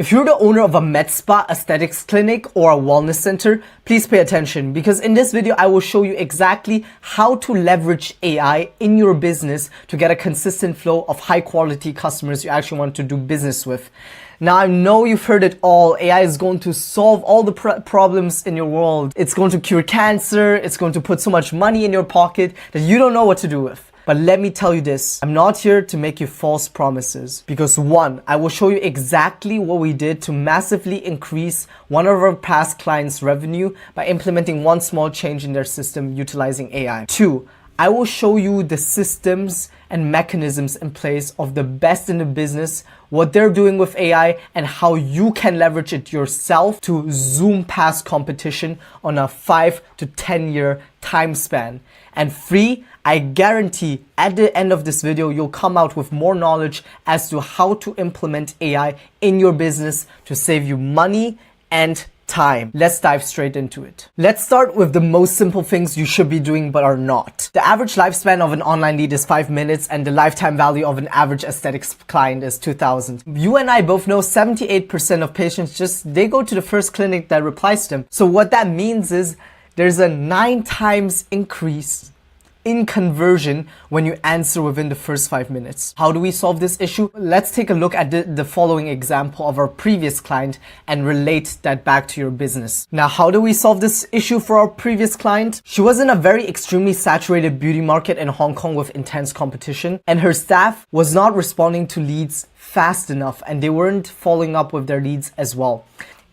If you're the owner of a medspa, aesthetics clinic, or a wellness center, please pay attention because in this video, I will show you exactly how to leverage AI in your business to get a consistent flow of high quality customers you actually want to do business with. Now, I know you've heard it all. AI is going to solve all the problems in your world. It's going to cure cancer. It's going to put so much money in your pocket that you don't know what to do with. But let me tell you this, I'm not here to make you false promises because one, I will show you exactly what we did to massively increase one of our past clients' revenue by implementing one small change in their system utilizing AI. Two, I will show you the systems and mechanisms in place of the best in the business, what they're doing with AI, and how you can leverage it yourself to zoom past competition on a 5 to 10 year time span. And three, I guarantee at the end of this video, you'll come out with more knowledge as to how to implement AI in your business to save you money and time. Let's dive straight into it. Let's start with the most simple things you should be doing but are not. The average lifespan of an online lead is 5 minutes and the lifetime value of an average aesthetics client is 2,000. You and I both know 78% of patients they go to the first clinic that replies to them. So what that means is there's a 9 times increase in conversion when you answer within the first 5 minutes. How do we solve this issue? Let's take a look at the following example of our previous client and relate that back to your business. Now, how do we solve this issue for our previous client? She was in a very extremely saturated beauty market in Hong Kong with intense competition, and her staff was not responding to leads fast enough and they weren't following up with their leads as well.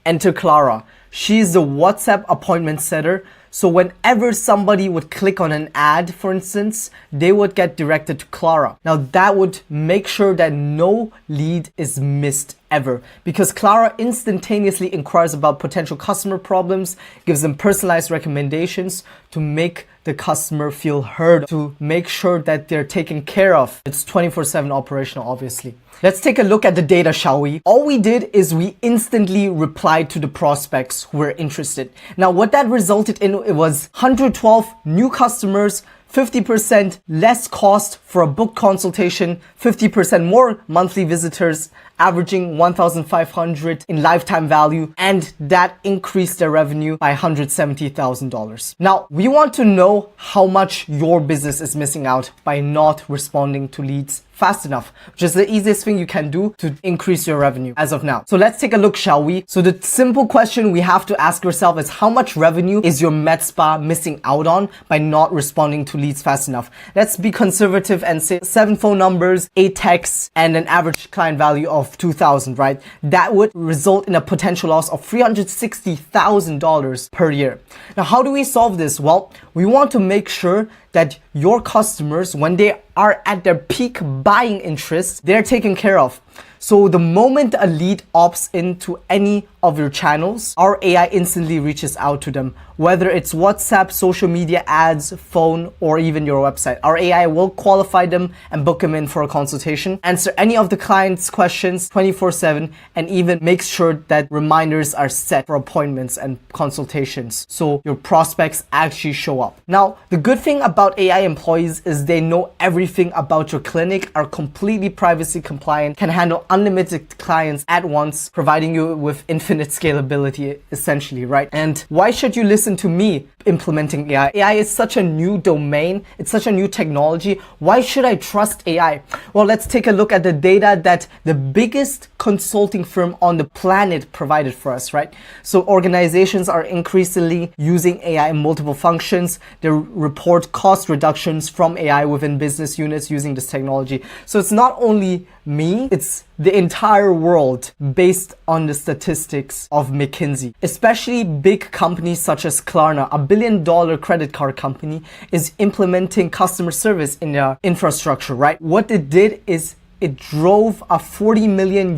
Enter Clara. She's the WhatsApp appointment setter. So whenever somebody would click on an ad, for instance, they would get directed to Clara. Now that would make sure that no lead is missed ever because Clara instantaneously inquires about potential customer problems, gives them personalized recommendations to make the customer feel heard, to make sure that they're taken care of. It's 24/7 operational, obviously. Let's take a look at the data, shall we? All we did is we instantly replied to the prospects who were interested. Now, what that resulted in, it was 112 new customers, 50% less cost for a booked consultation, 50% more monthly visitors, averaging 1,500 in lifetime value, and that increased their revenue by $170,000. Now, we want to know how much your business is missing out by not responding to leads fast enough, which is the easiest thing you can do to increase your revenue as of now. So let's take a look, shall we? So the simple question we have to ask yourself is how much revenue is your med spa missing out on by not responding to leads fast enough? Let's be conservative and say 7 phone numbers, 8 texts, and an average client value of 2,000, right? That would result in a potential loss of $360,000 per year. Now, how do we solve this? Well, we want to make sure that your customers, when they are at their peak buying interest, they're taken care of. So the moment a lead opts into any of your channels, our AI instantly reaches out to them, whether it's WhatsApp, social media ads, phone, or even your website. Our AI will qualify them and book them in for a consultation, answer any of the client's questions 24/7, and even make sure that reminders are set for appointments and consultations so your prospects actually show up. Now, the good thing about AI employees is they know everything about your clinic, are completely privacy compliant, can handle unlimited clients at once, providing you with infinite scalability, essentially, right? And why should you listen to me implementing AI? AI is such a new domain. It's such a new technology. Why should I trust AI? Well, let's take a look at the data that the biggest consulting firm on the planet provided for us, right? So organizations are increasingly using AI in multiple functions. They report cost reductions from AI within business units using this technology. So it's not only me, it's the entire world based on the statistics of McKinsey. Especially big companies such as Klarna, a billion-dollar credit card company, is implementing customer service in their infrastructure, right? What it did is it drove a $40 million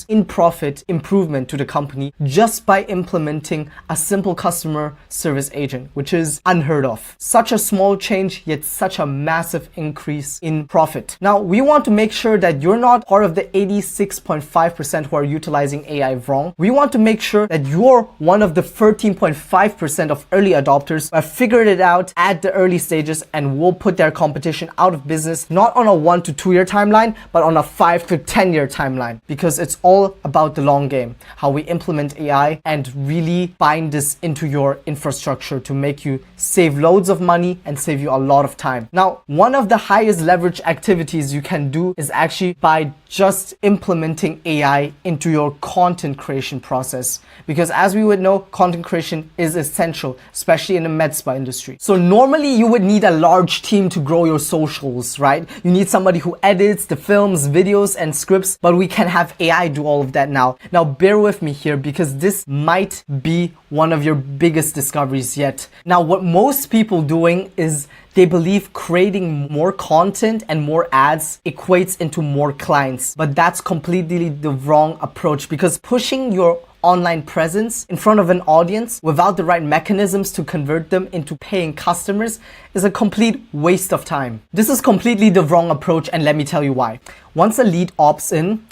in profit improvement to the company just by implementing a simple customer service agent, which is unheard of. Such a small change, yet such a massive increase in profit. Now, we want to make sure that you're not part of the 86.5% who are utilizing AI wrong. We want to make sure that you're one of the 13.5% of early adopters who have figured it out at the early stages and will put their competition out of business, not on a 1 to 2 year timeline, timeline, but on a 5 to 10 year timeline, because it's all about the long game, how we implement AI and really bind this into your infrastructure to make you save loads of money and save you a lot of time. Now, one of the highest leverage activities you can do is actually by just implementing AI into your content creation process, because as we would know, content creation is essential, especially in the medspa industry. So normally you would need a large team to grow your socials, right? You need somebody who edits the films, videos, and scripts, but we can have AI do all of that now. Now bear with me here, because this might be one of your biggest discoveries yet. Now, what most people doing is they believe creating more content and more ads equates into more clients, but that's completely the wrong approach, because pushing your online presence in front of an audience without the right mechanisms to convert them into paying customers is a complete waste of time. This is completely the wrong approach, and let me tell you why. Once a lead opts in,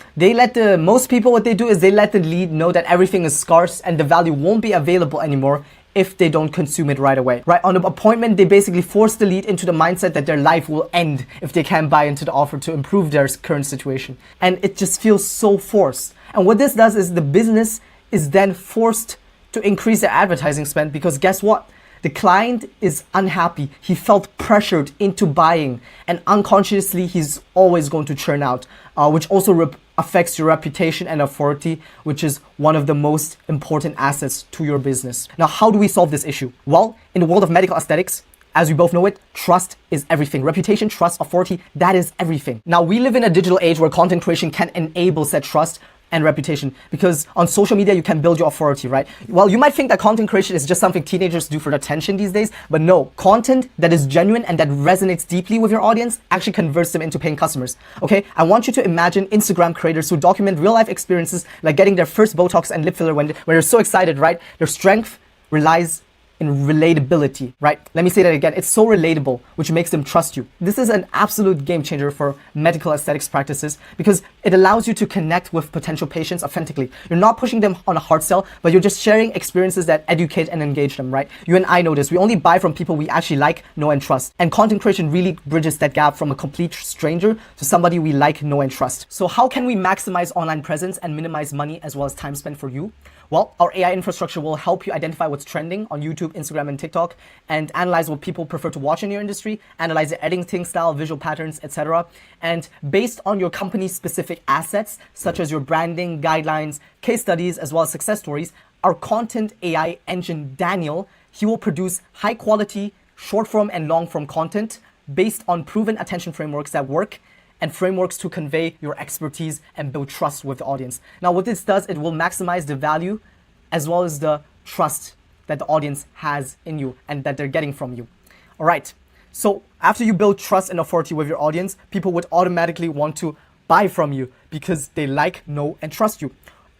most people, what they do is they let the lead know that everything is scarce and the value won't be available anymore if they don't consume it right away. Right on the appointment, they basically force the lead into the mindset that their life will end if they can't buy into the offer to improve their current situation. And it just feels so forced. And what this does is the business is then forced to increase their advertising spend, because guess what? The client is unhappy. He felt pressured into buying, and unconsciously he's always going to churn out, which also affects your reputation and authority, which is one of the most important assets to your business. Now, how do we solve this issue? Well, in the world of medical aesthetics, as we both know it, trust is everything. Reputation, trust, authority, that is everything. Now, we live in a digital age where content creation can enable said trust and reputation, because on social media you can build your authority, right? Well, you might think that content creation is just something teenagers do for attention these days, but no, content that is genuine and that resonates deeply with your audience actually converts them into paying customers. Okay, I want you to imagine Instagram creators who document real life experiences, like getting their first Botox and lip filler when they're so excited, right? Their strength relies in relatability, right? Let me say that again. It's so relatable, which makes them trust you. This is an absolute game changer for medical aesthetics practices, because it allows you to connect with potential patients authentically. You're not pushing them on a hard sell, but you're just sharing experiences that educate and engage them, right? You and I know this. We only buy from people we actually like, know, and trust. And content creation really bridges that gap from a complete stranger to somebody we like, know, and trust. So how can we maximize online presence and minimize money as well as time spent for you? Well, our AI infrastructure will help you identify what's trending on YouTube, Instagram, and TikTok, and analyze what people prefer to watch in your industry, analyze the editing style, visual patterns, etc. And based on your company's specific assets, such as your branding, guidelines, case studies, as well as success stories, our content AI engine, Daniel, he will produce high quality, short form and long form content based on proven attention frameworks that work, and frameworks to convey your expertise and build trust with the audience. Now, what this does, it will maximize the value as well as the trust that the audience has in you and that they're getting from you. All right. So after you build trust and authority with your audience, people would automatically want to buy from you because they like, know, and trust you.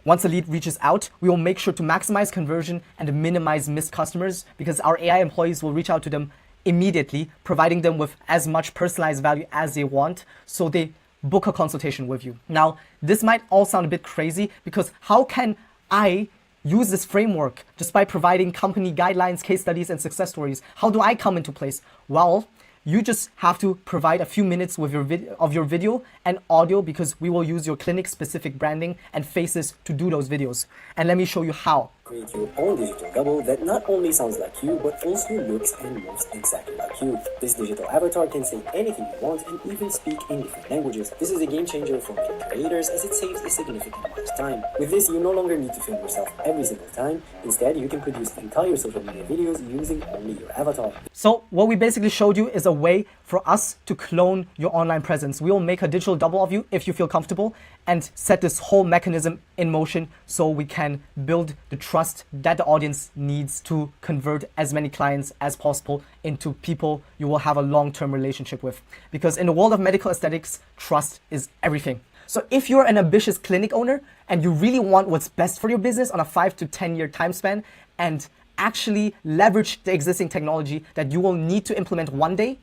Once a lead reaches out, we will make sure to maximize conversion and minimize missed customers, because our AI employees will reach out to them immediately, providing them with as much personalized value as they want, so they book a consultation with you. Now, this might all sound a bit crazy, because how can I use this framework just by providing company guidelines, case studies, and success stories? How do I come into place? Well, you just have to provide a few minutes with your video and audio, because we will use your clinic-specific branding and faces to do those videos. And let me show you how. Create your own digital double that not only sounds like you, but also looks and moves exactly like you. This digital avatar can say anything you want and even speak in different languages. This is a game changer for many creators, as it saves a significant amount of time. With this, you no longer need to film yourself every single time. Instead, you can produce entire social media videos using only your avatar. So what we basically showed you is a way for us to clone your online presence. We will make a digital double of you if you feel comfortable, and set this whole mechanism in motion so we can build the trust that the audience needs to convert as many clients as possible into people you will have a long-term relationship with. Because in the world of medical aesthetics, trust is everything. So if you're an ambitious clinic owner and you really want what's best for your business on a 5 to 10 year time span, and actually leverage the existing technology that you will need to implement one day,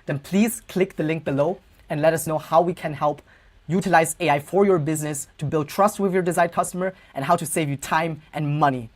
then please click the link below and let us know how we can help utilize AI for your business to build trust with your desired customer, and how to save you time and money.